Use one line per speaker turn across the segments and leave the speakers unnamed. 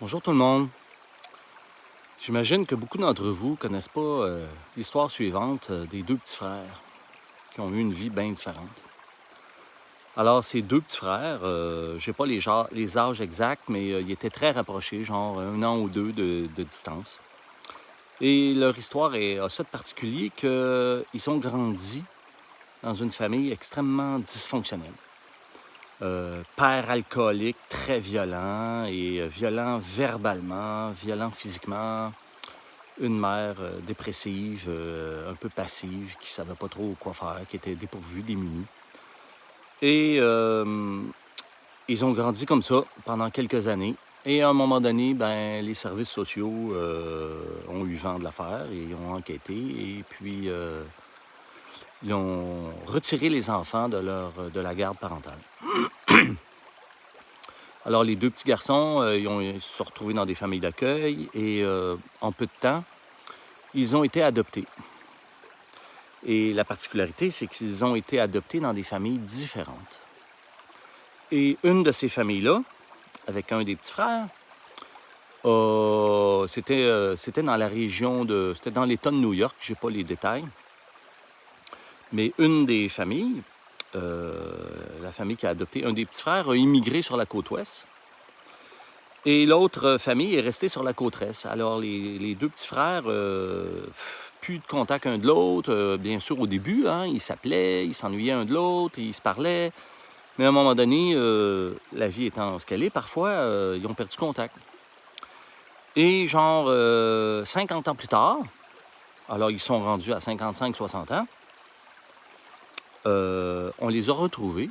Bonjour tout le monde. J'imagine que beaucoup d'entre vous ne connaissent pas l'histoire suivante des deux petits frères qui ont eu une vie bien différente. Alors, ces deux petits frères, je n'ai pas les âges exacts, mais ils étaient très rapprochés, genre 1 an ou 2 de distance. Et leur histoire a ça de particulier qu'ils ont grandi dans une famille extrêmement dysfonctionnelle. Père alcoolique, très violent et violent verbalement, violent physiquement. Une mère dépressive, un peu passive, qui ne savait pas trop quoi faire, qui était dépourvue, démunie. Et ils ont grandi comme ça pendant quelques années. Et à un moment donné, les services sociaux ont eu vent de l'affaire et ils ont enquêté. Et puis, ils ont retiré les enfants de la garde parentale. Alors, les deux petits garçons, ils se sont retrouvés dans des familles d'accueil et en peu de temps, ils ont été adoptés. Et la particularité, c'est qu'ils ont été adoptés dans des familles différentes. Et une de ces familles-là, avec un des petits frères, c'était dans la région c'était dans l'État de New York, je n'ai pas les détails. Mais une des familles, la famille qui a adopté un des petits frères, a immigré sur la côte ouest. Et l'autre famille est restée sur la côte est. Alors, les deux petits frères, plus de contact un de l'autre. Bien sûr, au début, ils s'appelaient, ils s'ennuyaient un de l'autre, ils se parlaient. Mais à un moment donné, la vie étant ce qu'elle est, parfois, ils ont perdu contact. Et genre, 50 ans plus tard, alors ils sont rendus à 55-60 ans, on les a retrouvés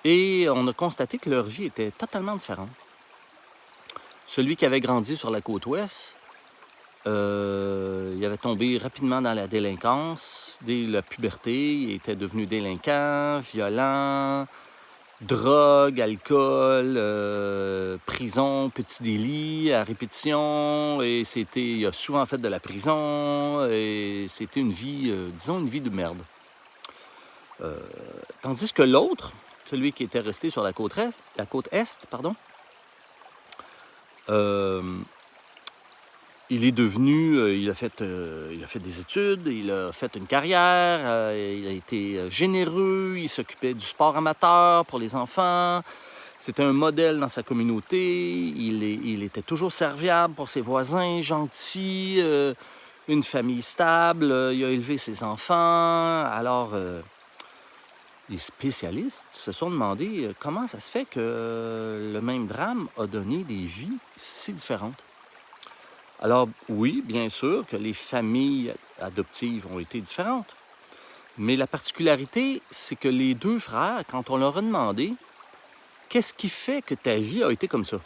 et on a constaté que leur vie était totalement différente. Celui qui avait grandi sur la côte ouest, il avait tombé rapidement dans la délinquance. Dès la puberté, il était devenu délinquant, violent, drogue, alcool, prison, petits délits à répétition. Et il a souvent fait de la prison. Et c'était une vie, disons, une vie de merde. Tandis que l'autre, celui qui était resté sur la côte est, il est devenu, il a fait des études, il a fait une carrière, il a été généreux, il s'occupait du sport amateur pour les enfants. C'était un modèle dans sa communauté, il était toujours serviable pour ses voisins, gentil, une famille stable, il a élevé ses enfants. Alors, les spécialistes se sont demandé comment ça se fait que le même drame a donné des vies si différentes. Alors oui, bien sûr que les familles adoptives ont été différentes, mais la particularité, c'est que les deux frères, quand on leur a demandé « Qu'est-ce qui fait que ta vie a été comme ça? »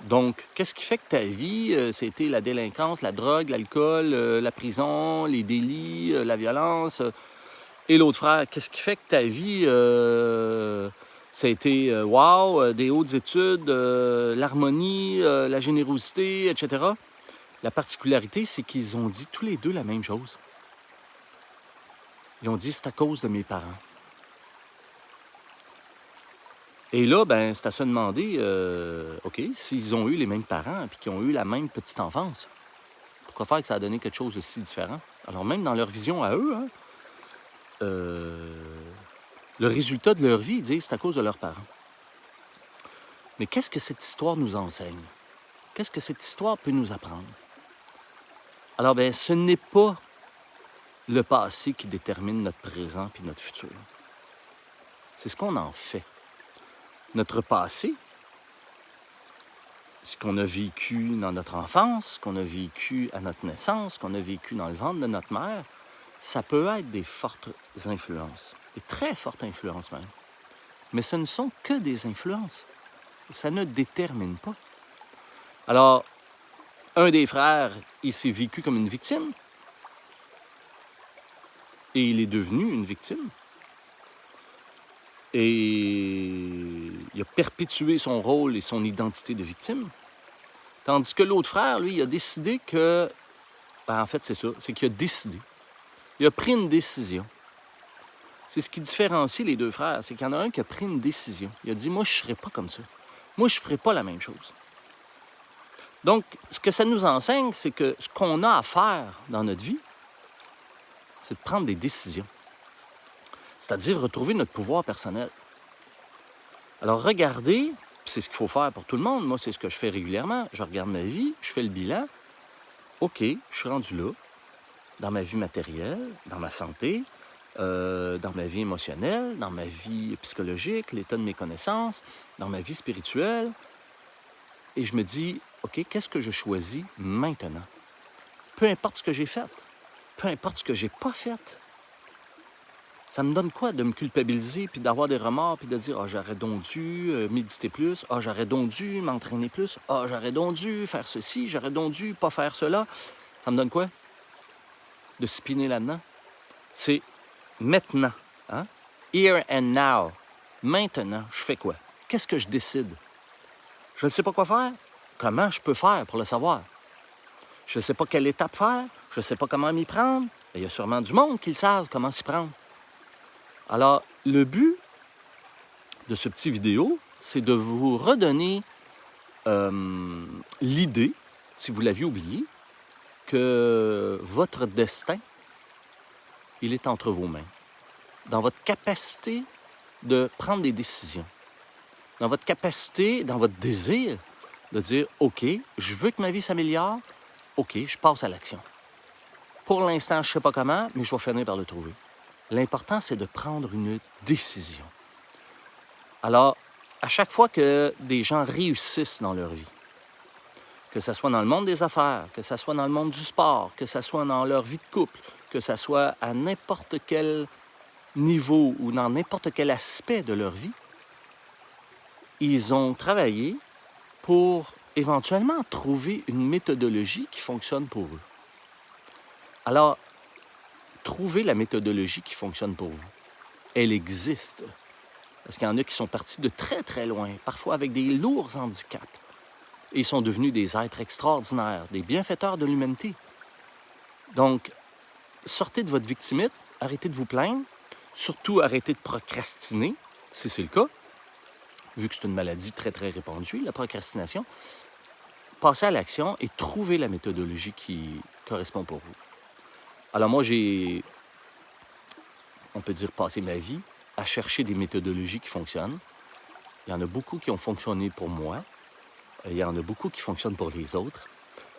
Donc, qu'est-ce qui fait que ta vie, c'était la délinquance, la drogue, l'alcool, la prison, les délits, la violence? Et l'autre frère, qu'est-ce qui fait que ta vie, ça a été des hautes études, l'harmonie, la générosité, etc. La particularité, c'est qu'ils ont dit tous les deux la même chose. Ils ont dit, c'est à cause de mes parents. Et là, c'est à se demander, OK, s'ils ont eu les mêmes parents et qu'ils ont eu la même petite enfance, pourquoi faire que ça a donné quelque chose de si différent? Alors même dans leur vision à eux, le résultat de leur vie, ils disent, c'est à cause de leurs parents. Mais qu'est-ce que cette histoire nous enseigne? Qu'est-ce que cette histoire peut nous apprendre? Alors, ce n'est pas le passé qui détermine notre présent puis notre futur. C'est ce qu'on en fait. Notre passé, ce qu'on a vécu dans notre enfance, ce qu'on a vécu à notre naissance, ce qu'on a vécu dans le ventre de notre mère, ça peut être des fortes influences, des très fortes influences même. Mais ce ne sont que des influences. Ça ne détermine pas. Alors, un des frères, il s'est vécu comme une victime et il est devenu une victime. Et il a perpétué son rôle et son identité de victime. Tandis que l'autre frère, lui, il a décidé que... en fait, c'est ça, c'est qu'il a décidé. Il a pris une décision. C'est ce qui différencie les deux frères, c'est qu'il y en a un qui a pris une décision. Il a dit, moi, je ne serai pas comme ça. Moi, je ne ferai pas la même chose. Donc, ce que ça nous enseigne, c'est que ce qu'on a à faire dans notre vie, c'est de prendre des décisions. C'est-à-dire retrouver notre pouvoir personnel. Alors, regardez, c'est ce qu'il faut faire pour tout le monde. Moi, c'est ce que je fais régulièrement. Je regarde ma vie, je fais le bilan. OK, je suis rendu là, dans ma vie matérielle, dans ma santé, dans ma vie émotionnelle, dans ma vie psychologique, l'état de mes connaissances, dans ma vie spirituelle. Et je me dis, OK, qu'est-ce que je choisis maintenant? Peu importe ce que j'ai fait, peu importe ce que j'ai pas fait. Ça me donne quoi de me culpabiliser, puis d'avoir des remords, puis de dire « Ah, j'aurais donc dû méditer plus. Ah, j'aurais donc dû m'entraîner plus. Ah, j'aurais donc dû faire ceci. J'aurais donc dû pas faire cela. » Ça me donne quoi? De spinner là-dedans. C'est maintenant. Hein? Here and now. Maintenant, je fais quoi? Qu'est-ce que je décide? Je ne sais pas quoi faire. Comment je peux faire pour le savoir? Je ne sais pas quelle étape faire. Je ne sais pas comment m'y prendre. Il y a sûrement du monde qui le savent comment s'y prendre. Alors, le but de ce petit vidéo, c'est de vous redonner l'idée, si vous l'aviez oublié, que votre destin, il est entre vos mains. Dans votre capacité de prendre des décisions. Dans votre capacité, dans votre désir de dire « OK, je veux que ma vie s'améliore. OK, je passe à l'action. Pour l'instant, je ne sais pas comment, mais je vais finir par le trouver. » L'important, c'est de prendre une décision. Alors, à chaque fois que des gens réussissent dans leur vie, que ce soit dans le monde des affaires, que ce soit dans le monde du sport, que ce soit dans leur vie de couple, que ce soit à n'importe quel niveau ou dans n'importe quel aspect de leur vie, ils ont travaillé pour éventuellement trouver une méthodologie qui fonctionne pour eux. Alors, trouvez la méthodologie qui fonctionne pour vous. Elle existe. Parce qu'il y en a qui sont partis de très, très loin, parfois avec des lourds handicaps. Et ils sont devenus des êtres extraordinaires, des bienfaiteurs de l'humanité. Donc, sortez de votre victimite, arrêtez de vous plaindre, surtout arrêtez de procrastiner, si c'est le cas, vu que c'est une maladie très, très répandue, la procrastination. Passez à l'action et trouvez la méthodologie qui correspond pour vous. Alors moi, j'ai, on peut dire, passé ma vie à chercher des méthodologies qui fonctionnent. Il y en a beaucoup qui ont fonctionné pour moi. Il y en a beaucoup qui fonctionnent pour les autres.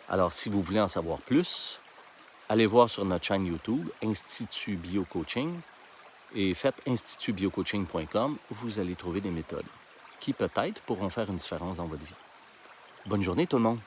Alors, si vous voulez en savoir plus, allez voir sur notre chaîne YouTube, Institut Bio-Coaching, et faites institutbiocoaching.com. Vous allez trouver des méthodes qui, peut-être, pourront faire une différence dans votre vie. Bonne journée, tout le monde!